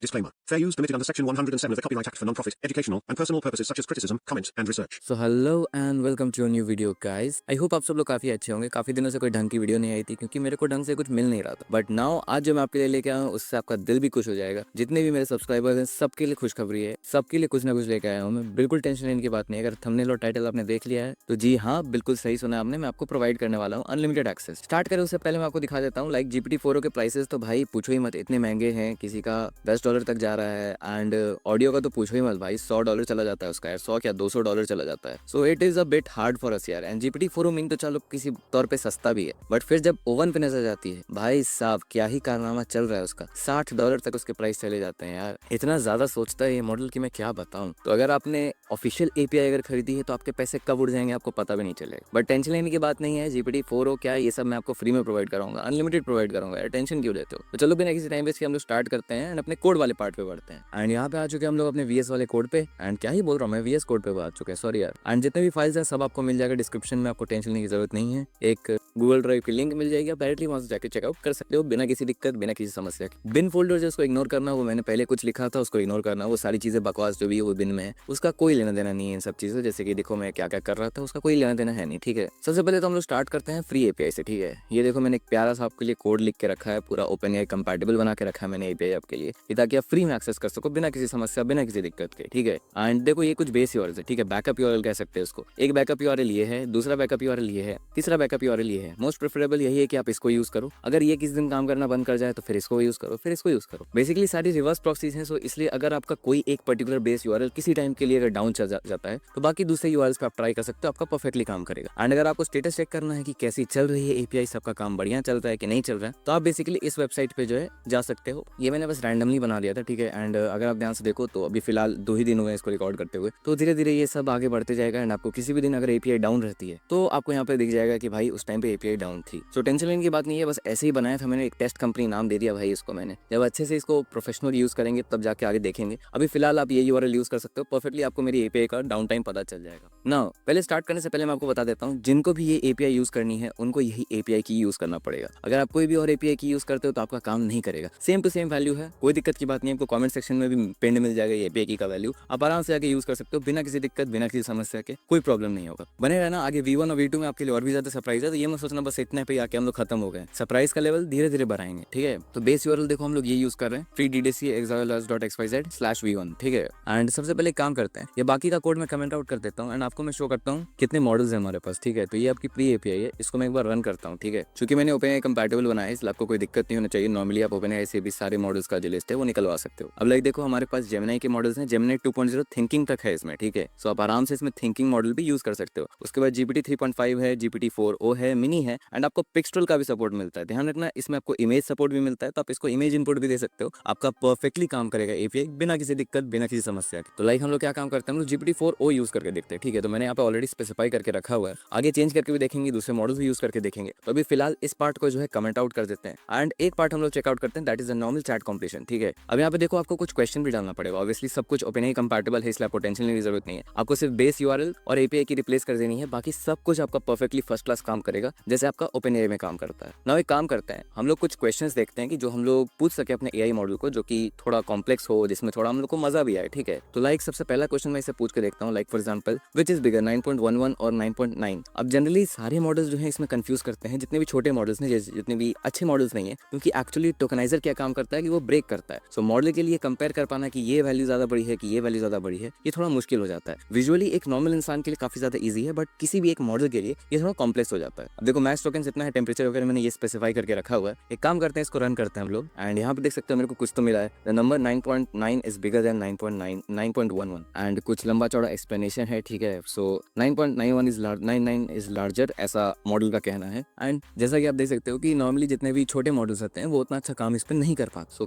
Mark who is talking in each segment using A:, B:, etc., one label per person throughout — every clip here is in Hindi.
A: Disclaimer. Fair use permitted under Section 107 of the Copyright Act for non-profit, educational and personal purposes such as criticism, comment and research.
B: So hello and welcome to a new video guys. I hope आप सब लोग काफी अच्छे होंगे। काफी दिनों से कोई ढंग की वीडियो नहीं आई थी क्योंकि मेरे को ढंग से कुछ मिल नहीं रहा था। बट नाउ आज जो मैं आपके लिए लेके आया हूँ उससे आपका दिल भी खुश हो जाएगा। जितने भी मेरे सब्सक्राइबर्स हैं सबके लिए खुशखबरी है, सबके लिए कुछ ना कुछ लेके आया हूँ मैं। बिल्कुल टेंशन लेने की बात नहीं है। अगर थंबनेल और टाइटल आपने देख लिया है तो जी हाँ, बिल्कुल सही सुना आपने। मैं आपको प्रोवाइड करने वाला हूँ अनलिमिटेड एक्सेस। स्टार्ट करें उससे पहले मैं आपको दिखा देता हूँ लाइक GPT-4o के प्राइसेस तो भाई पूछो ही मत, इतने महंगे हैं। किसी का $10 तक जा रहा है एंड ऑडियो का तो पूछो ही मत भाई, $100 चला जाता है उसका यार, 100 क्या $200 चला जाता है। So it is a bit hard for us यार। एंड GPT-4o मीन तो चलो किसी तौर पे सस्ता भी है, बट फिर जब ओवन पे नजर जाती है भाई साहब क्या ही कारनामा चल रहा है उसका। $60 तक उसके प्राइस चले जाते हैं यार। इतना ज्यादा सोचता है ये मॉडल कि मैं क्या बताऊं। तो अगर आपने ऑफिशियल API अगर खरीदी है तो आपके पैसे कब उड़ जाएंगे आपको पता भी नहीं चलेगा। बट टेंशन लेने की बात नहीं है। GPT-4o क्या ये सब मैं आपको फ्री में प्रोवाइड कराऊंगा, अनलिमिटेड प्रोवाइड करूंगा यार। टेंशन क्यों लेते हो। तो चलो बिना किसी टाइम वेस्ट के हम लोग स्टार्ट करते हैं एंड अपने कोड वाले पार्ट पे बढ़ते हैं। एंड यहाँ पे आ चुके हैं हम लोग अपने VS वाले कोड पे। एंड क्या ही बोल रहा हूँ मैं, VS कोड पे आ चुके हैं, सॉरी यार। एंड जितने भी फाइल्स हैं सब आपको मिल जाएगा डिस्क्रिप्शन में, आपको टेंशन लेने की जरूरत नहीं है। एक गूगल ड्राइव की लिंक मिल जाएगी, आप डायरेक्टली वहां से जाकर चेकआउट कर सकते हो बिना किसी दिक्कत, बिना किसी समस्या के। बिन फोल्डर जो उसको इग्नोर करना, वो मैंने पहले कुछ लिखा था उसको इग्नोर करना। वो सारी चीजें बकवास जो भी है वो बिन में है, उसका कोई लेना देना नहीं है इन सब चीजों। जैसे कि देखो मैं क्या क्या कर रहा था उसका कोई लेना देना है नहीं, ठीक है। सबसे पहले तो हम लोग स्टार्ट करते हैं फ्री API से, ठीक है। ये देखो मैंने एक प्यारा सा आपके लिए कोड लिख के रखा है, पूरा OpenAI कंपैटिबल बना के रखा है मैंने API आपके लिए, ताकि आप फ्री में एक्सेस कर सको बिना किसी समस्या, बिना किसी दिक्कत के, ठीक है। एंड देखो ये कुछ बेस URL है, ठीक है। बैकअप URL कह सकते हैं उसको। एक बैकअप URL ये है, दूसरा बैकअप URL ये है, तीसरा बैकअप URL ये है। मोस्ट प्रेफरेबल यही है कि आप इसको यूज करो। अगर ये किसी दिन काम करना बंद कर जाए तो फिर इसको यूज करो, फिर इसको यूज करो। बेसिकली सारी रिवर्स प्रॉक्सीज हैं। सो इसलिए अगर आपका कोई एक पर्टिकुलर बेस URL किसी टाइम के लिए अगर डाउन चल जाता है तो बाकी दूसरे URLs पे आप ट्राई कर सकते हो, आपका परफेक्टली काम करेगा। एंड अगर आपको स्टेटस चेक करना है कि कैसी चल रही है API, सबका काम बढ़िया चल रहा है कि नहीं चल रहा है, तो आप बेसिकली इस वेबसाइट पे जो है जा सकते हो। ये मैंने बस रैंडमली बना लिया था, ठीक है। एंड अगर आप ध्यान से देखो तो अभी फिलहाल 2 ही दिन हुए इसको रिकॉर्ड करते हुए, तो धीरे धीरे ये सब आगे बढ़ते जाएगा। एंड आपको किसी भी दिन अगर API डाउन रहती है तो आपको यहाँ पे दिख जाएगा कि भाई उस टाइम पे API डाउन थी। सो टेंशन लेने की बात नहीं है, बस ऐसे ही बनाया था मैंने। एक टेस्ट कंपनी नाम दे दिया भाई इसको मैंने। जब अच्छे से इसको प्रोफेशनल यूज करेंगे तब जाके आगे देखेंगे। अभी फिलहाल आप ये URL यूज कर सकते हो परफेक्टली, आपको मेरी API का डाउन टाइम पता चल जाएगा ना। पहले स्टार्ट करने से पहले मैं आपको बता देता हूँ, जिनको भी ये API यूज करनी है उनको यही API की यूज करना पड़ेगा। अगर आप कोई भी और API की यूज करते हो तो आपका काम नहीं करेगा। सेम टू सेम वैल्यू है, कोई दिक्कत की बात नहीं है। आपको कमेंट सेक्शन में भी पिन मिल जाएगा ये API की का वैल्यू, आप आराम से आके यूज कर सकते हो बिना किसी दिक्कत, बिना किसी समस्या के। कोई प्रॉब्लम नहीं होगा। बने रहना आगे V1 और V2 में आपके लिए और भी ज्यादा सरप्राइज है। तो ये मत सोचना बस इतने पे आके हम लोग खत्म हो गए। सरप्राइज का लेवल धीरे धीरे बढ़ाएंगे, ठीक है। तो बेस URL देखो हम लोग ये यूज कर रहे हैं, free DDC examples.xyz/V1, ठीक है। एंड सबसे पहले काम करते हैं, ये बाकी का कोड मैं कमेंट आउट कर देता हूँ एंड आपको मैं शो करता हूँ कितने मॉडल्स हैं हमारे पास, ठीक है। तो ये आपकी प्री API है, इसको मैं एक बार रन करता हूँ, ठीक है। क्योंकि मैंने OpenAI कंपैटिबल बनाया है इसलिए आपको कोई दिक्कत नहीं होना चाहिए। नॉर्मली आप OpenAI से भी सारे मॉडल्स का जो लिस्ट है वो निकलवा सकते हो। अब लाइक देखो हमारे पास Gemini के मॉडल्स हैं, Gemini 2.0 थिंकिंग तक है इसमें, ठीक है। सो आप आराम से इसमें थिंकिंग मॉडल भी यूज कर सकते हो। उसके बाद GPT 3.5 है, GPT-4o है, मिनी है एंड आपको पिक्स्टल का भी सपोर्ट मिलता है। ध्यान रखना इसमें आपको इमेज सपोर्ट भी मिलता है, तो आप इसको इमेज इनपुट भी दे सकते हो। आपका परफेक्टली काम करेगा API बिना किसी दिक्कत, बिना किसी समस्या के। तो लाइक हम लोग क्या काम करते हैं, हम लोग GPT-4o यूज करके देखते हैं, ठीक है। तो मैंने यहाँ पे ऑलरेडी स्पेसिफाई करके रखा हुआ है, आगे चेंज करके भी देखेंगे, दूसरे मॉडल्स भी यूज करके देखेंगे। तो अभी फिलहाल इस पार्ट को जो है कमेंट आउट कर देते हैं एंड एक पार्ट हम लोग चेकआउट करते हैं, that is the normal chat competition, ठीक है। अब यहाँ पे देखो आपको कुछ क्वेश्चन भी डालना पड़ेगा। ऑब्वियसली सब कुछ OpenAI कंपैटिबल है इसलिए आपको टेंशन लेने की जरूरत नहीं है। आपको सिर्फ बेस URL और API की रिप्लेस कर देनी है, बाकी सब कुछ आपका परफेक्टली फर्स्ट क्लास काम करेगा जैसे आपका OpenAI में काम करता है। नाउ एक काम करते हैं, हम लोग कुछ क्वेश्चंस देखते हैं कि जो हम लोग पूछ सके अपने AI मॉडल को, जो कि थोड़ा कॉम्प्लेक्स हो, जिसमें थोड़ा हम लोग को मजा भी आए, ठीक है। तो लाइक सबसे पहला क्वेश्चन मैं इसे पूछ के देखता हूँ, like for example which is bigger 9.11 और 9.9। अब जनरली सारे मॉडल्स जो है इसमें कंफ्यूज करते हैं, जितने भी छोटे मॉडल्स हैं, जितने भी अच्छे मॉडल्स नहीं है, क्योंकि एक्चुअली टोकनाइजर क्या काम करता है कि वो ब्रेक करता है। सो मॉडल के लिए कंपेयर कर पाना कि ये वैल्यू ज्यादा बड़ी है कि ये वैल्यू ज्यादा बड़ी है, ये थोड़ा मुश्किल हो जाता है। विजुअली एक नॉर्मल इंसान के लिए काफी ज्यादा ईजी है, बट किसी भी एक मॉडल के लिए ये थोड़ा कॉम्प्लेक्स हो जाता है। अब देखो मैक्स टोकन इतना है, टेम्परेचर वगैरह मैंने ये स्पेसिफाई करके रखा हुआ है। एक काम करते हैं, इसको रन करते हैं हम लोग एंड यहाँ पे देख सकते हो मेरे को कुछ तो मिला है, the number 9.9 is bigger than 9.9 and कुछ लंबा चौड़ा एक्सप्लेनेशन है, ठीक है। सो 9.91 इज 99 इज लार्जर, ऐसा मॉडल का कहना है। एंड जैसा कि आप देख सकते हो कि नॉर्मली जितने भी छोटे मॉडल्स होते हैं वो उतना अच्छा काम इस पर नहीं कर पाते। सो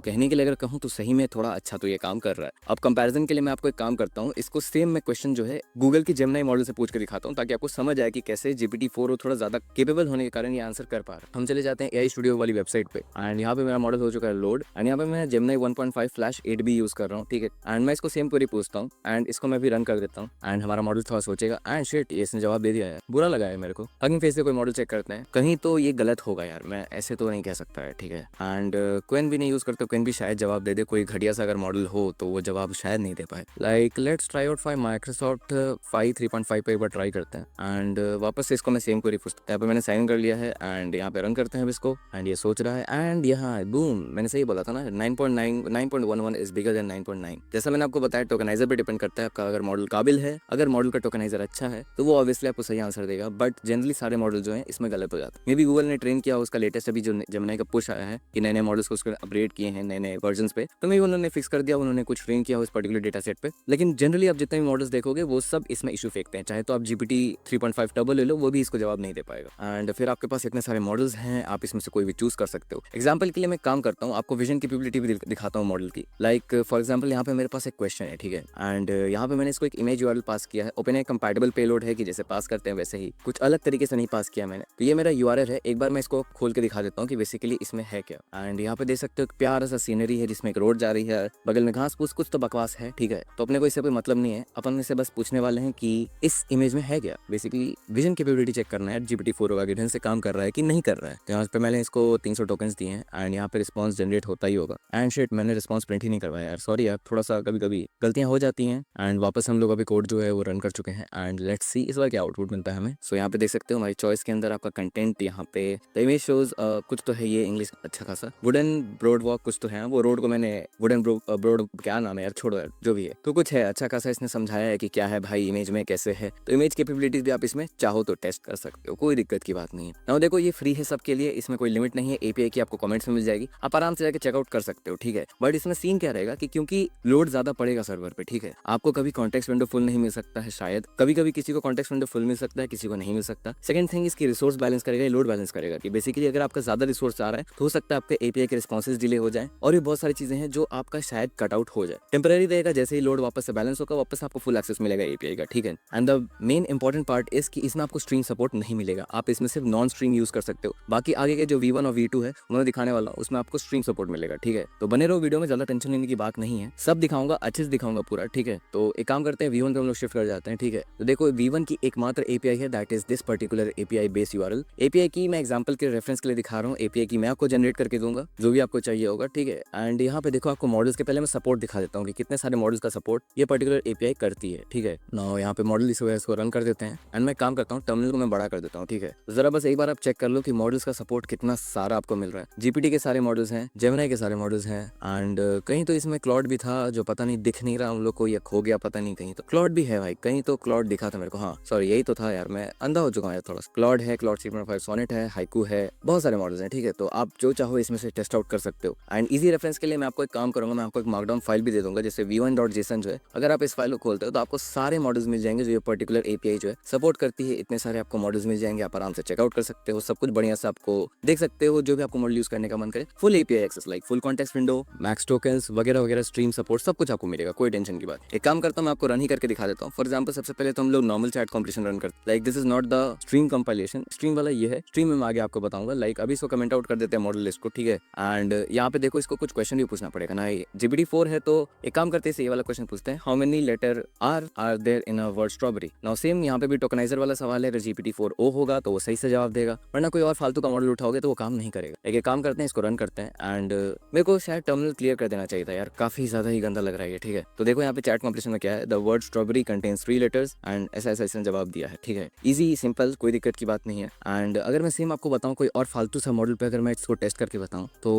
B: कहने के लिए अगर कहूँ तो सही में थोड़ा अच्छा तो ये काम कर रहा है। अब कंपैरिजन के लिए मैं आपको एक काम करता हूँ, इसको सेम मैं क्वेश्चन जो है गूगल की Gemini मॉडल से पूछ कर दिखाता हूँ, ताकि आपको समझ आए कि कैसे GPT-4o थोड़ा ज्यादा केपेबल होने के कारण ये आंसर कर पा रहा है। हम चले जाते हैं AI स्टूडियो वाली वेबसाइट पे एंड यहाँ पे मेरा मॉडल हो चुका है लोड एंड यहाँ पे मैं Gemini 1.5/8b यूज कर रहा हूँ, ठीक है। एंड मैं इसको सेम क्वेरी पूछता हूँ एंड इसको मैं भी रन कर देता हूँ एंड हमारा मॉडल थोड़ा सोचेगा एंड शिट ये इसने जवाब दे दिया है, बुरा लगा है मेरे को। हगिंग फेस से कोई मॉडल चेक करते हैं, कहीं तो ये गलत होगा यार, मैं ऐसे तो नहीं कह सकता है, ठीक है। एंड क्वेन भी नहीं यूज करते, क्वेन भी शायद जवाब जवाब दे दे, कोई घटिया सा अगर मॉडल हो तो वो जवाब शायद नहीं दे पाए। Like let's try out 5 Microsoft 5 3.5 पे एक बार ट्राई करते हैं एंड वापस से इसको मैं सेम क्वेरी पूछता हूँ। यहाँ पे मैंने साइन कर लिया है एंड यहाँ पे रन करते हैं अब इसको एंड ये सोच रहा है एंड यहाँ बूम, मैंने सही बोला था ना 9.11 इज बिगर देन 9.9। जैसा मैंने आपको बताया टोकनाइजर पे डिपेंड करता है आपका, अगर मॉडल काबिल है, अगर मॉडल का टोकनाइजर अच्छा है तो वो ऑब्वियसली आपको सही आंसर देगा, बट जनरली सारे मॉडल जो हैं इसमें गलत हो जाते हैं। मे बी गूगल ने ट्रेन किया उसका लेटेस्ट अभी जो जेमिनी का पुश आया है कि नए नए मॉडल्स को उसको अपग्रेड किए हैं नए नए वर्जन पे, तो मे उन्होंने फिक्स कर दिया, उन्होंने कुछ ट्रेन किया उस पर्टिकुलर डेटा सेट पे। लेकिन जनरली आप जितने भी मॉडल्स देखोगे वो सब इसमें इशू फेंकते हैं, चाहे तो आप GPT 3.5 टर्बो ले लो वो भी इसको जवाब नहीं दे पाएगा। एंड फिर आपके पास इतने सारे मॉडल्स हैं, आप इसमें से कोई भी चूज कर सकते हो। एग्जाम्पल के लिए मैं काम करता हूँ, आपको विजन कैपेबिलिटी भी दिखाता हूँ मॉडल की। लाइक फॉर एग्जाम्पल यहाँ पे मेरे पास एक क्वेश्चन है, ठीक है, एंड यहाँ पे मैंने इसको एक इमेज URL पास किया है। ओपनएआई कंपैटिबल पेलोड है कि जैसे पास करते हैं वैसे ही, कुछ अलग तरीके से नहीं पास किया मैंने। तो ये मेरा URL है, एक बार मैं इसको खोल के दिखा देता हूँ कि बेसिकली इसमें है क्या। एंड यहाँ पे देख सकते हो प्यारा सा सीनरी है जिसमें एक रोड जा रही है, बगल में घास फूस, कुछ तो बकवास है, ठीक है। तो अपने को इससे कोई मतलब नहीं है, अपन इससे बस पूछने वाले हैं कि इस इमेज में है क्या। बेसिकली विजन कैपेबिलिटी चेक करना है GPT-4 होगा कि ढंग से काम कर रहा है कि नहीं कर रहा है। तो यहाँ पे मैंने इसको 300 टोकन्स दिए हैं एंड यहाँ पे रिस्पॉन्स जनरेट होता ही होगा। एंड शिट, मैंने रिस्पॉन्स प्रिंट ही नहीं करवाया यार, सॉरी यार, थोड़ा सा कभी कभी गलतियां हो जाती हैं। एंड वापस हम लोग अभी कोड जो है वो रन कर चुके हैं एंड लेट्स सी इस बार क्या आउटपुट मिलता है हमें। सो यहाँ पे देख सकते हो हमारी चॉइस के अंदर आपका कंटेंट, यहाँ पे द इमेज शोज कुछ तो है, ये इंग्लिश अच्छा खासा, वुडन ब्रॉड वॉक कुछ तो है, वो रोड को मैंने वुडन ब्रॉड क्या नाम है यार, छोड़ो यार जो भी है, तो कुछ है अच्छा खासा इसने समझाया है कि क्या है भाई इमेज में कैसे है। तो इमेज कैपेबिलिटीज भी आप इसमें चाहो तो टेस्ट कर सकते हो, कोई दिक्कत की बात नहीं है। ना देखो ये फ्री है सबके लिए, इसमें कोई लिमिट नहीं है, API की आपको कमेंट्स में मिल जाएगी, आप आराम से जाकर चेकआउट कर सकते हो, ठीक है। बट इसमें सीन क्या रहेगा कि क्योंकि लोड ज्यादा पड़ेगा सर्वर पे, ठीक है, आपको कभी कॉन्टेक्स्ट विंडो फुल नहीं मिल सकता है, शायद कभी कभी किसी को कॉन्टेक्स्ट विंडो फुल मिल सकता है, किसी को नहीं मिल सकता। सेकंड थिंग इसकी रिसोर्स बैलेंस करेगा, लोड बैलेंस करेगा कि बेसिकली अगर आपका ज्यादा रिसोर्स आ रहा है तो हो सकता है आपके API के रिस्पॉन्सेज डिले हो जाए, और भी बहुत सारी चीजें हैं जो आपका शायद कट आउट हो जाए। टेम्पररी रहेगा, जैसे ही लोड वापस से बैलेंस होगा वापस आपको फुल एक्सेस मिलेगा API का, ठीक है। And the main important part is कि इसमें आपको स्ट्रीम सपोर्ट नहीं मिलेगा, आप इसमें सिर्फ नॉन स्ट्रीम यूज कर सकते हो। बाकी आगे के जो V1 और V2 है उन्होंने दिखाने वाला उसमें आपको स्ट्रीम सपोर्ट मिलेगा, ठीक है। तो बने रहो वीडियो में, ज्यादा टेंशन लेने की बात नहीं है, सब दिखाऊंगा, अच्छे से दिखाऊंगा पूरा, ठीक है। तो एक काम करते हैं V1 पे हम लोग शिफ्ट कर जाते हैं, ठीक है। तो देखो V1 की एकमात्र API है, that is this particular API base URL। API की मैं एग्जांपल के रेफरेंस के लिए दिखा रहा हूँ, API की मैं आपको जनरेट करके दूंगा जो भी आपको चाहिए होगा, ठीक है। एंड यहाँ पे देखो आपको मॉडल्स के पहले मैं सपोर्ट दिखा देता हूँ कि कितने सारे मॉडल्स का सपोर्ट ये पर्टिकुलर API करती है, ठीक है ना। यहाँ पे मॉडल इस वजह से रन कर देते हैं एंड मैं काम करता हूँ, टर्मिनल को मैं बड़ा कर देता हूँ, ठीक है। जरा बस एक बार आप चेक कर लो कि मॉडल्स का सपोर्ट कितना सारा आपको मिल रहा है। GPT के सारे मॉडल्स हैं, जेमिनी के सारे मॉडल्स हैं एंड कहीं तो इसमें क्लॉड भी था जो पता नहीं दिख नहीं रहा हम लोग को, या खो गया पता नहीं, कहीं तो क्लॉड भी है भाई, कहीं तो क्लॉड दिखा था मेरे को, हाँ सॉरी यही तो था यार, मैं अंधा हो चुका हूँ यार थोड़ा सा। क्लॉड है, क्लॉड 3.5 सोनेट है, हाइकू है, बहुत सारे मॉडल्स हैं, ठीक है। तो आप जो चाहो इसमें से टेस्ट आउट कर सकते हो। एंड इजी रेफरेंस के लिए मैं आपको एक काम करूंगा, मैं आपको एक मार्कडाउन फाइल भी दे दूंगा, जैसे v1.json जो है, अगर आप इस फाइल को खोलते हो तो आपको सारे मॉडल्स मिल जाएंगे जो ये पर्टिकुलर API जो है सपोर्ट करती है। इतने सारे आपको मॉडल्स मिल जाएंगे, आप आराम से चेकआउट कर सकते हो, सब कुछ बढ़िया से आपको देख सकते हो, जो भी आपको मॉडल यूज करने का मन करे। Full API access like full context window, max tokens वगैरह वगैरह, स्ट्रीम सपोर्ट, सब कुछ आपको मिलेगा, कोई टेंशन की बात। एक काम करता हूँ मैं आपको रन ही करके दिखा देता हूँ। फॉर एग्जाम्पल सबसे पहले तो हम लोग नॉर्मल चैट कॉम्पिटिशन रन करते हैं, like this is not the stream compilation, stream वाला ये है, स्ट्रीम में मैं आगे आपको बताऊंगा। लाइक अभी इसको कमेंट आउट कर देते हैं मॉडल लिस्ट को, ठीक है। एंड यहाँ पे देखो इसको कुछ क्वेश्चन भी पूछना पड़ेगा ना, GPT-4 है तो एक काम करते हैं ये वाला क्वेश्चन पूछते हैं, how many letter are there in a word strawberry. Now same यहाँ पे भी टोकनाइजर वाला सवाल है, अगर GPT-4 O होगा तो वो सही से जवाब देगा, वरना कोई और फालतू का मॉडल उठाओगे तो वो काम नहीं करेगा। एक काम करते हैं इसको रन करते हैं एंड मेरे को शायद टर्मिनल क्लियर कर देना चाहिए था यार, काफी ज्यादा ही गंदा लग रहा है, ठीक है। तो देखो यहाँ पे चैट कॉम्पिटिशन में क्या है, the word strawberry contains 3 letters and ऐसा ऐसा इसने जवाब दिया है, ठीक है। इजी सिंपल, कोई दिक्कत की बात नहीं है। एंड अगर मैं सेम आपको बताऊँ कोई और फालतू सा मॉडल पे अगर मैं इसको टेस्ट करके बताऊँ तो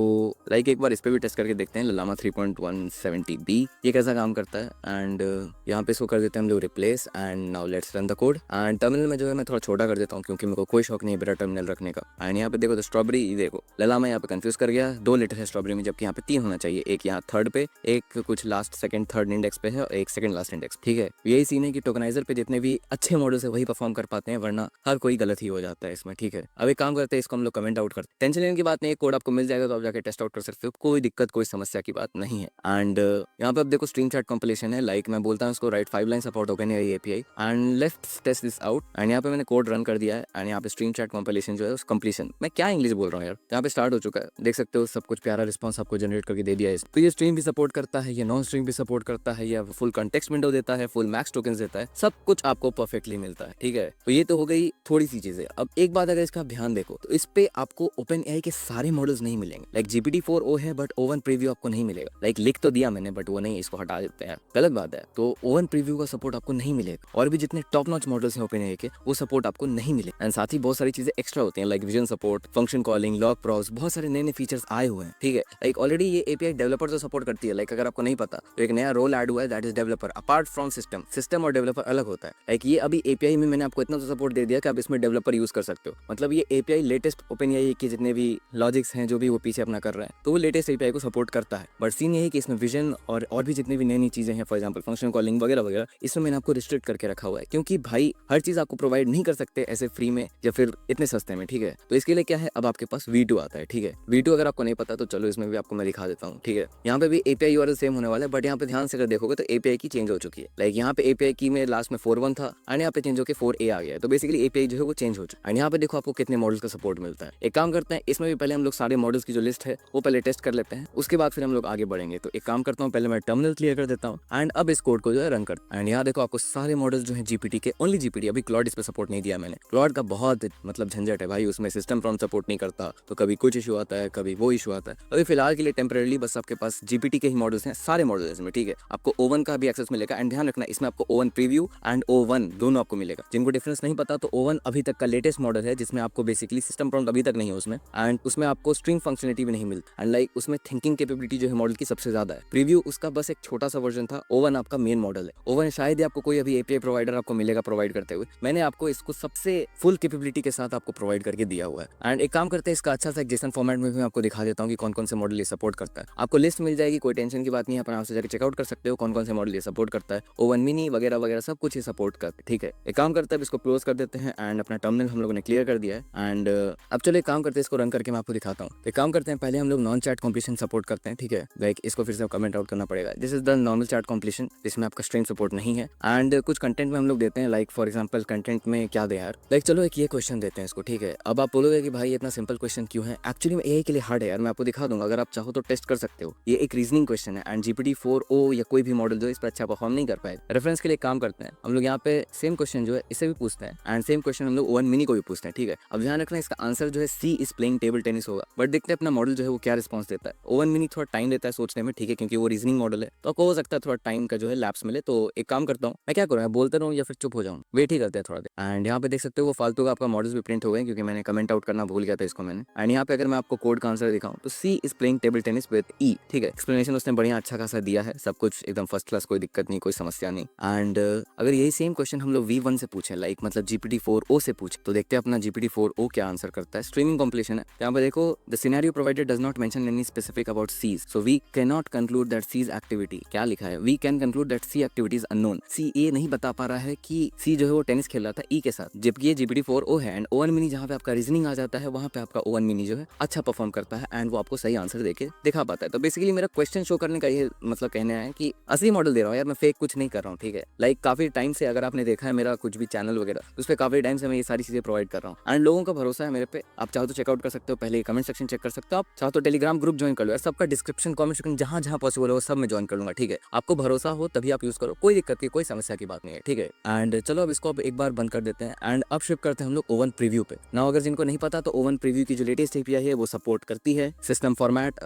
B: लाइक एक बार इस पे भी टेस्ट करके देखते हैं, ललामा 3.170B ये कैसा काम करता है। एंड यहाँ पे इसको कर देते हैं हम लोग replace and now let's run the code. And terminal में जो है मैं थोड़ा छोटा कर देता हूँ क्योंकि मेरे को कोई शौक नहीं है बड़ा टर्मिनल रखने का। एंड यहाँ पे देखो तो स्ट्रॉबेरी, देखो ललामा यहाँ पे कंफ्यूज कर गया, 2 लेटर है स्ट्रॉबेरी में जबकि यहाँ पे 3 होना चाहिए, एक यहाँ थर्ड पे, एक कुछ लास्ट सेकंड थर्ड इंडेक्स पे है और एक सेकंड लास्ट इंडेक्स, ठीक है। यही सीन है कि टोकनाइजर पे जितने भी अच्छे मॉडल्स है वही परफॉर्म कर पाते हैं, वरना हर कोई गलत ही हो जाता है इसमें, ठीक है। अब एक काम करते हैं इसको हम लोग कमेंट आउट करते हैं, टेंशन लेने की बात नहीं है, कोड आपको मिल जाएगा तो आप जाके टेस्ट आउट कर सकते हो, कोई दिक्कत कोई समस्या की बात नहीं है। एंड यहाँ पे अब देखो स्ट्रीम चैट कंपाइलेशन है, लाइक मैं बोलता हूँ इसको right 5 line support OpenAI API and let's test this out. And यहाँ पे मैंने कोड रन कर दिया है एंड यहाँ पे स्ट्रीम चैट कंपाइलेशन जो है उस कंप्लीशन, मैं क्या इंग्लिश बोल रहा हूँ यार, यहाँ पे स्टार्ट हो चुका है, देख सकते हो सब कुछ प्यारा रिस्पॉन्स आपको जनरेट करके दे दिया है। तो ये स्ट्रीम भी सपोर्ट करता है, ये नॉन स्ट्रीम भी सपोर्ट करता है, या फुल कॉन्टेक्स्ट विंडो देता है, फुल मैक्स टोकन्स देता है, सब कुछ आपको परफेक्टली मिलता है, ठीक है। तो ये तो हो गई थोड़ी सी चीजें। अब एक बात अगर इसका ध्यान देखो तो इस पे आपको OpenAI के सारे मॉडल्स नहीं मिलेंगे, लाइक GPT-4 O है बट O1 प्रीव्यू आपको नहीं मिलेगा। लाइक लिख तो दिया मैंने बट वो नहीं, इसको हटा देते हैं, गलत बात है। तो ओवन प्रीव्यू का सपोर्ट आपको नहीं मिलेगा, और भी जितने टॉप नॉच मॉडल्स हैं ओपनएआई के वो सपोर्ट आपको नहीं मिले। एंड साथ ही बहुत सारी चीजें एक्स्ट्रा होती हैं like vision support, function calling, log pros, बहुत सारे नए नए फीचर्स आए हुए हैं, ठीक है। लाइक ऑलरेडी ये एपीआई डेवलपर तो सपोर्ट करती है। लाइक अगर आपको नहीं पता तो एक नया रोल ऐड हुआ है, that is developer. Apart from system और डेवलपर अलग होता है। लाइक ये अभी एपीआई में मैंने आपको इतना तो सपोर्ट दे दिया कि आप इसमें डेवलपर यूज कर सकते हो। मतलब ये एपीआई लेटेस्ट ओपनएआई के जितने भी लॉजिक्स हैं जो भी वो पीछे अपना कर रहा है तो वो लेटेस्ट एपीआई को सपोर्ट करता है। बट सीन ये है कि इसमें विजन और भी जितनी भी नई नई चीजें हैं, फॉर एग्जांपल फंक्शन कॉलिंग वगैरह वगैरह, इसमें मैंने आपको रिस्ट्रिक्ट करके रखा हुआ है, क्योंकि भाई हर चीज आपको प्रोवाइड नहीं कर सकते ऐसे फ्री में या फिर इतने सस्ते में, ठीक है। तो इसके लिए क्या है, अब आपके पास V2 आता है, ठीक है। V2 अगर आपको नहीं पता तो चलो इसमें भी आपको मैं दिखा देता हूँ, ठीक है। यहाँ पे भी एपीआई यूआरएल सेम होने वाला है, बट यहाँ पे ध्यान से अगर देखोगे तो एपीआई की चेंज हो चुकी है। लाइक यहाँ पे एपीआई की में लास्ट में 4.1 था एंड यहाँ पे चेंज होकर 4A आ गया है। तो बेसिकली एपीआई जो है वो चेंज हो चुका है। एंड यहाँ पे देखो आपको कितने मॉडल्स का सपोर्ट मिलता है। एक काम करते हैं, इसमें भी पहले हम लोग सारे मॉडल्स की जो लिस्ट है वो पहले टेस्ट कर लेते हैं, उसके बाद फिर हम लोग आगे बढ़ेंगे। तो एक काम करता हूँ, पहले मैं टर्मिनल क्लियर कर देता हूँ एंड अब इस कोड को जो है रन करता हूँ। एंड यहाँ देखो आपको सारे मॉडल्स जो है जीपीटी के, ओनली जीपीटी, अभी क्लॉड इस पे सपोर्ट नहीं दिया मैंने। क्लॉड का बहुत मतलब झंझट है भाई, उसमें सिस्टम प्रॉम्प्ट सपोर्ट नहीं करता, तो कभी कुछ इशू आता है, कभी वो इशू आता है। अभी फिलहाल के लिए टेम्परेली बस आपके पास जीपीटी के ही मॉडल्स हैं, सारे मॉडल्स में, ठीक है। आपको ओवन का भी एक्सेस मिलेगा एंड ध्यान रखना इसमें आपको ओवन प्रीव्यू एंड ओवन दोनों आपको मिलेगा। जिनको डिफरेंस नहीं पता तो ओवन अभी तक का लेटेस्ट मॉडल है जिसमें आपको बेसिकली सिस्टम प्रॉम्प्ट अभी तक नहीं है उसमें, एंड उसमें आपको स्ट्रिंग फंक्शनलिटी भी नहीं मिलती। एंड लाइक उसमें थिंकिंग कैपेबिलिटी जो है मॉडल की सबसे ज्यादा है। प्रीव्यू उसका बस एक छोटा सा वर्जन था, ओवन आपका मेन मॉडल है। ओवन शायद ही आपको कोई अभी एपीआई प्रोवाइडर आपको मिलेगा प्रोवाइड करते हुए, मैंने आपको इसको सबसे फुल कैपेबिलिटी के साथ आपको प्रोवाइड करके दिया हुआ है। एंड एक काम करते हैं, इसका अच्छा सा एक जेसन फॉर्मेट में भी मैं आपको दिखा देता हूँ कि कौन कौन से मॉडल ये सपोर्ट करता है। आपको लिस्ट मिल जाएगी, कोई टेंशन की बात नहीं है, आप आराम से जाकर चेकआउट कर सकते हो कौन कौन से मॉडल ये सपोर्ट करता है। ओवन मिनी वगैरह वगैरह सब कुछ ये सपोर्ट करता है, ठीक है। एक काम करते हैं, इसको क्लोज कर देते हैं एंड अपना टर्मिनल हम लोगों ने क्लियर कर दिया है। एंड अब चलो एक काम करते हैं, इसको रन करके मैं आपको दिखाता हूँ। एक काम करते हैं, पहले हम लोग नॉन चैट कॉम्प्लीशन सपोर्ट करते हैं, ठीक है। लाइक इसको फिर से कमेंट आउट करना पड़ेगा। This is the normal chat completion जिसमें आपका स्ट्रीम सपोर्ट नहीं है। एंड कुछ कंटेंट में हम लोग देते हैं, लाइक फॉर एग्जाम्पल कंटेंट में क्या दे यार, लाइक चलो एक ये क्वेश्चन देते हैं इसको, ठीक है। अब आप बोलोगे कि भाई इतना सिंपल क्वेश्चन क्यों है, एक्चुअली में एआई के लिए हार्ड है यार, मैं आपको दिखा दूंगा, अगर आप चाहो तो टेस्ट कर सकते हो। ये एक रीजनिंग क्वेश्चन है एंड GPT-4o या कोई भी मॉडल जो इस पर अच्छा परफॉर्म नहीं कर पाएगा। रेफरेंस के लिए काम करते हैं हम लोग, यहाँ पे सेम क्वेश्चन जो है इसे भी पूछते हैं एंड सेम क्वेश्चन हम लोग ओवन मिनी को भी पूछते हैं, ठीक है। अब ध्यान रखना इसका आंसर जो है सी इज प्लेइंग टेबल टेनिस होगा, बट देखते हैं अपना मॉडल जो है वो क्या रिस्पॉन्स देता है। ओवन मिनी थोड़ा टाइम लेता है सोचने में, ठीक है, क्योंकि वो रीजनिंग मॉडल है तो आपको हो सकता है थोड़ा टाइम का जो है लैप्स मिले। तो एक काम करता हूँ, मैं क्या करूँ, मैं बोलते रहूँ या फिर चुप हो जाऊँ, वेट ही करते हैं थोड़ा देर। एंड यहाँ पे देख सकते हो वो फालतू का आपका मॉडल्स भी प्रिंट हो गए क्योंकि मैंने कमेंट आउट करना भूल गया था इसको मैंने। एंड यहाँ पे अगर मैं आपको कोड का आंसर दिखाऊं तो she is playing table tennis with E, ठीक है। एक्सप्लेनेशन उसने बढ़िया अच्छा खासा दिया है, सब कुछ एकदम फर्स्ट क्लास, कोई दिक्कत नहीं, कोई समस्या नहीं। एंड अगर यही सेम क्वेश्चन हम लोग V1 से पूछे, लाइक मतलब GPT-4o से पूछे, तो देखते हैं अपना GPT-4o क्या आंसर करता है। स्ट्रीमिंग कॉम्प्लीशन है, यहाँ पे देखो the scenario provided does not mention any specific about she's, so we can not conclude that she's activity, क्या लिखा है, we can conclude that she activity is unknown. See ये नहीं बता पा रहा है कि सी जो है वो टेनिस खेल रहा था ई के साथ, जबकि ये GPT-4o है। एंड ओवन मिनी जहाँ पे आपका रीजनिंग आ जाता है वहाँ पे आपका ओवन मिनी जो है अच्छा परफॉर्म करता है एंड वो आपको सही आंसर देके दिखा पाता है। तो बेसिकली मेरा क्वेश्चन शो करने का ये मतलब कहना है कि असली मॉडल दे रहा हूँ यार, मैं फेक कुछ नहीं कर रहा हूँ, ठीक है। लाइक काफी टाइम से अगर आपने देखा है मेरा कुछ भी चैनल वगैरह, उस पर काफी टाइम से मैं ये सारी चीजें प्रोवाइड कर रहा हूँ एंड लोगों का भरोसा है मेरे पे। आप चाहो तो चेकआउट कर सकते हो, पहले कमेंट सेक्शन चेक कर सकते हो, आप चाहो तो टेलीग्राम ग्रुप ज्वाइन कर लो यार, सबका डिस्क्रिप्शन कमेंट सेक्शन जहाँ जहाँ पॉसिबल हो सब मैं ज्वाइन कर लूंगा, ठीक है। आपको भरोसा हो तभी आप यूज करो, कोई दिक्कत की कोई समस्या की बात नहीं है, ठीक है। एंड चलो अब इसको अब एक बार बंद कर देते हैं एंड अब शिफ्ट करते हैं हम लोग ओवन प्रीव्यू पे। ना अगर जिनको नहीं पता तो ओवन प्रीव्यू की जो लेटेस्ट एपीआई है वो सपोर्ट करती है सिस्टम फॉर्मेट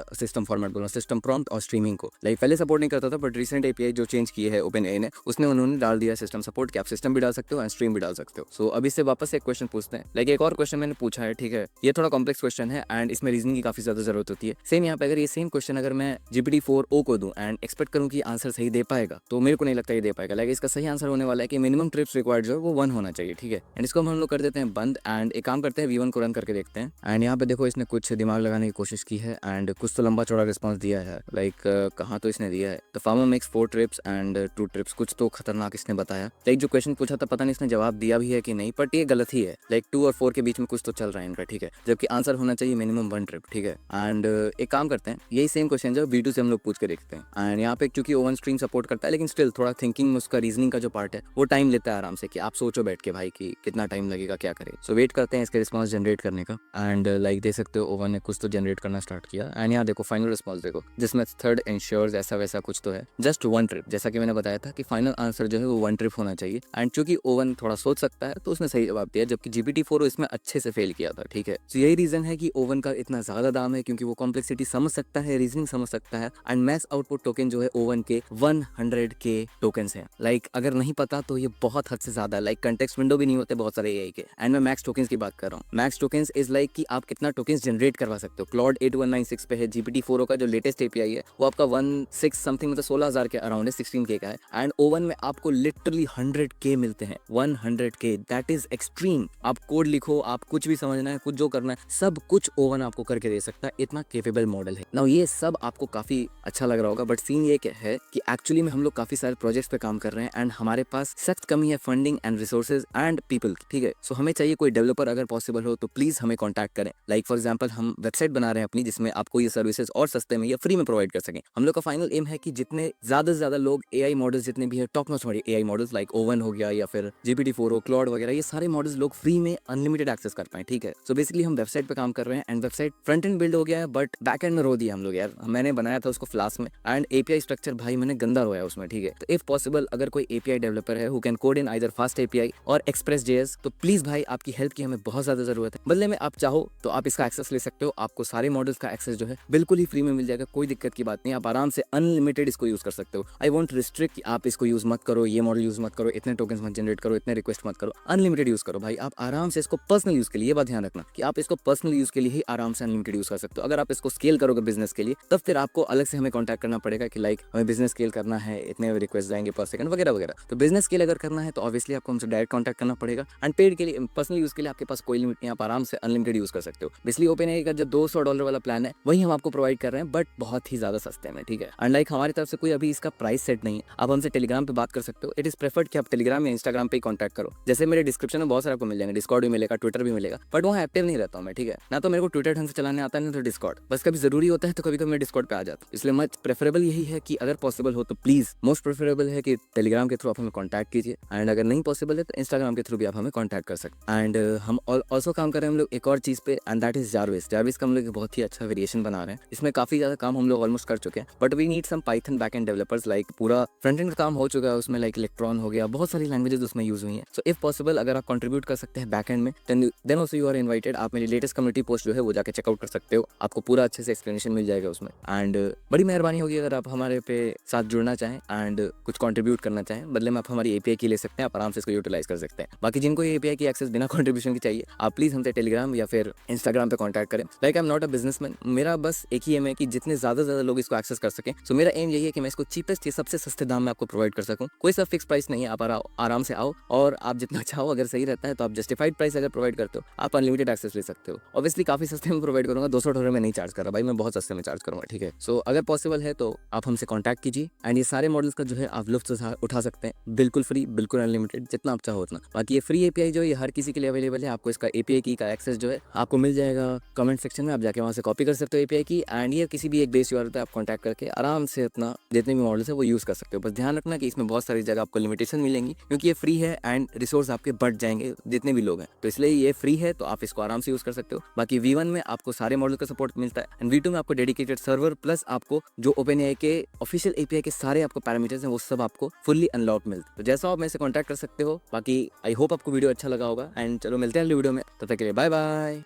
B: बोलो सिस्टम प्रॉम्प्ट और स्ट्रीमिंग को। लाइक पहले सपोर्ट नहीं करता था बट रिसेंट एपीआई जो चेंज की है ओपनएआई ने, उसने उन्होंने डाल दिया सिस्टम सपोर्ट कि आप सिस्टम भी डाल सकते हो एंड स्ट्रीम भी डाल सकते हो। सो अब इससे वापस एक क्वेश्चन पूछते हैं, लाइक एक और क्वेश्चन मैंने पूछा है, ठीक है। ये थोड़ा कॉम्प्लेक्स क्वेश्चन है एंड इसमें रीजनिंग की काफी ज्यादा जरूरत होती है। सेम यहाँ पे अगर ये सेम क्वेश्चन अगर मैं GPT-4o को दूं एंड एक्सपेक्ट करूं कि आंसर सही दे पाएगा, तो मेरे को नहीं लगता ये दे पाएगा। लाइक इसका सही आंसर होने वाला है कि मिनिमम ट्रिप्स रिक्वायर्ड जो है वो 1 होना चाहिए, ठीक है। एंड इसको हम लोग कर देते हैं बंद एंड एक काम करते हैं V1 को रन करके देखते हैं। एंड यहाँ पे देखो इसने कुछ दिमाग लगाने की कोशिश की है एंड कुछ तो लंबा चौड़ा रिस्पॉन्स दिया है। लाइक कहाँ तो इसने दिया है, the farmer makes 4 trips and 2 trips, कुछ तो खतरनाक इसने बताया। लाइक जो क्वेश्चन पूछा था पता नहीं इसने जवाब दिया भी है कि नहीं, बट ये गलत ही है। लाइक 2 और 4 के बीच में कुछ तो चल रहा है इनका, ठीक है, जबकि आंसर होना चाहिए मिनिमम 1 ट्रिप, ठीक है। एंड एक काम करते हैं, यही सेम क्वेश्चन जो V2 से हम लोग पूछ के देखते हैं। एंड यहाँ पे चूंकि ओवन स्ट्रीम सपोर्ट करता है लेकिन स्टिल थोड़ा थिंकिंग में उसका रीजनिंग का जो पार्ट है वो टाइम लेता है आराम से, कि आप सोचो बैठ के भाई कि कितना टाइम लगेगा क्या करें। सो वेट करते हैं इसके रिस्पॉन्स जनरेट करने का। एंड लाइक देख सकते हो ओवन ने कुछ तो जनरेट करना स्टार्ट किया एंड यहाँ देखो फाइनल रिस्पॉन्स देखो, जिसमें थर्ड इंश्योर्स ऐसा वैसा कुछ तो है, जस्ट 1 ट्रिप। जैसा कि मैंने बताया था कि फाइनल आंसर जो है वो 1 ट्रिप होना चाहिए। एंड चूंकि ओवन थोड़ा सोच सकता है तो उसने सही जवाब दिया, जबकि GPT-4o इसमें अच्छे से फेल किया था, ठीक है। तो यही रीजन है कि ओवन का इतना ज्यादा दाम है, क्योंकि वो कॉम्प्लेक्सिटी समझ सकता सकता है, रीजनिंग समझ सकता है। एंड मैक्स आउटपुट टोकन जो है O1 के 100K टोकन्स हैं। लाइक अगर नहीं पता तो ये बहुत हद से ज्यादा, लाइक कंटेक्स्ट विंडो भी नहीं होते बहुत सारे AI के। एंड मैं मैक्स टोकन्स की बात कर रहा हूँ। मैक्स टोकन्स इज लाइक कि आप कितना टोकन्स जनरेट करवा सकते हो। क्लॉड 8196 पे है, GPT-4o का जो लेटेस्ट API है वो आपका 16 समथिंग मतलब 16,000 के अराउंड है, 16K का है। एंड O1 में आपको लिटरली 100K मिलते हैं, 100K। That is extreme. आप कोड लिखो, आप कुछ भी समझना है, कुछ जो करना है, सब कुछ O1 आपको करके दे सकता है। इतना केपेबल मॉडल है। नाउ ये सब आपको काफी अच्छा लग रहा होगा, बट सीन ये क्या है कि एक्चुअली में हम लोग काफी सारे प्रोजेक्ट्स पे काम कर रहे हैं एंड हमारे पास सख्त कमी है funding and resources and people की, ठीक है। सो हमें चाहिए कोई डेवलपर, अगर पॉसिबल हो तो प्लीज हमें कॉन्टैक्ट करें। लाइक फॉर एग्जाम्पल हम वेबसाइट बना रहे हैं अपनी, जिसमें आपको ये सर्विसेज और सस्ते में या फ्री में प्रोवाइड कर सकें। हम लोग का फाइनल एम है कि जितने ज्यादा से ज्यादा लोग AI मॉडल्स जितने भी है, top notch AI models like O1 हो गया या फिर GPT-4o, क्लॉड वगैरह, ये सारे मॉडल्स लोग फ्री में अनलिमिटेड एक्सेस कर पाए, ठीक है। सो बेसिकली हम वेबसाइट पे काम कर रहे हैं and website front end build हो गया है, बट बैक एंड में रो दिया हम लोग यार। मैंने बनाया था उसको फ्लास्क में एंड API स्ट्रक्चर भाई मैंने गंदा रोया उसमें, ठीक है। तो इफ पॉसिबल अगर कोई API डेवलपर है who can code in either fast API और Express.js, तो प्लीज भाई आपकी हेल्प की हमें बहुत ज्यादा जरूरत है। बदले में आप चाहो तो आप इसका एक्सेस ले सकते हो। आपको सारे मॉडल्स का एक्सेस जो है बिल्कुल ही फ्री में मिल जाएगा, कोई दिक्कत की बात नहीं। आप आराम से अनलिमिटेड इसको यूज कर सकते हो। आई वॉन्ट रिस्ट्रिक्ट कि आप इसको यूज मत करो, ये मॉडल यूज मत करो, इतने टोकन्स मत जनरेट करो, इतने रिक्वेस्ट मत करो। अनलिमिटेड यूज करो भाई। आप आराम से इसको पर्सनल यूज के लिए, ये बात ध्यान रखना कि आप इसको पर्सनल यूज के लिए ही आराम से अनलिमिटेड यूज कर सकते हो। अगर आप इसको स्केल करोगे बिजनेस के लिए, तब फिर आपको अलग से हमें कॉन्टैक्ट करना पड़ेगा कि लाइक हमें बिजनेस स्केल करना है, इतने रिक्वेस्ट जाएंगे पर सेकंड वगैरह वगैरह। तो बिजनेस स्केल अगर करना है तो ऑब्वियसली आपको हमसे डायरेक्ट कॉन्टैक्ट करना पड़ेगा। एंड पेड के लिए, पर्सनल यूज के लिए आपके पास कोई लिमिट नहीं, आप आराम से अनलिमिटेड यूज कर सकते हो। बेसिकली OpenAI का जो $200 वाला प्लान है वही हम आपको प्रोवाइड कर रहे हैं, बट बहुत ही ज्यादा सस्ते में, ठीक है। एंड लाइक हमारी तरफ से कोई अभी इसका प्राइस सेट नहीं है। आप हमसे टेलीग्राम पे बात कर सकते हो। इट इज प्रेफर्ड कि आप टेलीग्राम या इंस्टाग्राम पे ही कॉन्टैक्ट करो। जैसे मेरे डिस्क्रिप्शन में बहुत सारे आपको मिल जाएंगे, डिस्कॉर्ड भी मिलेगा, ट्विटर भी मिलेगा, बट वहाँ एक्टिव नहीं रहता हूँ मैं, ठीक है। ना तो मेरे को ट्विटर ढंग से चलाने आता है, ना तो डिस्कॉर्ड। बस कभी जरूरी होता है तो कभी कभी मैं डिस्कॉर्ड पे आ जाता हूँ। इसलिए मच प्रेफरेबल यही है कि अगर पॉसिबल हो तो प्लीज, मोस्ट प्रेफरेबल है कि टेलीग्राम के थ्रू आप हमें कॉन्टैक्ट कीजिए। एंड अगर नहीं पॉसिबल है तो इंस्टाग्राम के थ्रू भी आप हमें कॉन्टैक्ट कर सकते हैं। एंड हम ऑल्सो काम कर रहे हैं हम लोग एक और चीज पे, and that is Jarvis. Jarvis का हम लोग बहुत ही अच्छा वेरिएशन बना रहे हैं। इसमें काफी ज्यादा काम हम लोग ऑलमोस्ट कर चुके हैं, but we need some Python back end developers. Like पूरा फ्रंट एंड का काम हो चुका है उसमें, लाइक इलेक्ट्रॉन हो गया, बहुत सारी लैंग्वेजेस उसमें यूज हुई हैं। सो इफ पॉसिबल अगर आप कंट्रीब्यूट कर सकते हैं बैक एंड में, then also you are invited. आप मेरी लेटेस्ट कम्युनिटी पोस्ट जो है वो जाके चेकआउट कर सकते हो, आपको पूरा अच्छे से एक्सप्लेनेशन मिल जाएगा उसमें। एंड बड़ी मेहरबानी होगी अगर आप हमारे पे साथ जुड़ना चाहें एंड कुछ कंट्रीब्यूट करना चाहें। बदले में आप हमारी API की ले सकते हैं, आप आराम से इसको यूटिलाइज कर सकते हैं। बाकी जिनको ये API की एक्सेस बिना कंट्रीब्यूशन की चाहिए, आप प्लीज हमसे टेलीग्राम या फिर इंस्टाग्राम पे कॉन्टैक्ट करें। Like I am not a businessman, मेरा बस एक ही एम है कि जितने ज्यादा से ज्यादा लोग इसको एक्सेस कर सकें। सो मेरा एम यही है कि मैं इसको चीपेस्ट, सबसे सस्ते दाम में आपको प्रोवाइड कर सकूं। कोई सा फिक्स प्राइस नहीं है, आप आराम से आओ और आप जितना चाहो, अगर सही रहता है तो आप जस्टिफाइड प्राइस अगर प्रोवाइड करते हो, आप अनलिमिटेड एक्सेस ले सकते हो। ऑब्वियसली काफी सस्ते में प्रोवाइड करूंगा, $200 में नहीं चार्ज कर रहा भाई, मैं बहुत सस्ते में चार्ज करूंगा, ठीक है। सो अगर पॉसिबल है तो आप हमसे कॉन्टैक्ट कीजिए एंड ये सारे मॉडल्स का जो है आप लुत्फ उठा सकते हैं, बिल्कुल फ्री, बिल्कुल अनलिमिटेड, जितना आप चाहो उतना। बाकी ये फ्री API जो है ये हर किसी के लिए अवेलेबल है। आपको इसका API की का एक्सेस जो है आपको मिल जाएगा कमेंट सेक्शन में, आप जाके वहाँ से कॉपी कर सकते हो API की। एंड ये किसी भी एक बेस URL पे आप कॉन्टैक्ट करके आराम से अपना जितने भी मॉडल्स है वो यूज कर सकते हो। बस ध्यान रखना कि इसमें बहुत सारी जगह आपको लिमिटेशन मिलेंगी, क्योंकि ये फ्री है एंड रिसोर्स आपके बढ़ जाएंगे जितने भी लोग हैं। तो इसलिए ये फ्री है तो आप इसको आराम से यूज कर सकते हो। बाकी V1 में आपको सारे मॉडल का सपोर्ट मिलता है एंड V2 में आपको डेडिकेटेड सर्वर प्लस आपको जो OpenAI के ऑफिशियल API के सारे आपको पैरामीटर्स हैं वो सब आपको फुल्ली अनलॉक मिलते हैं। तो जैसा आप मेरे से कॉन्टैक्ट कर सकते हो। बाकी आई होप आपको वीडियो अच्छा लगा होगा एंड चलो मिलते हैं अगली वीडियो में, तब तक के लिए बाय बाय।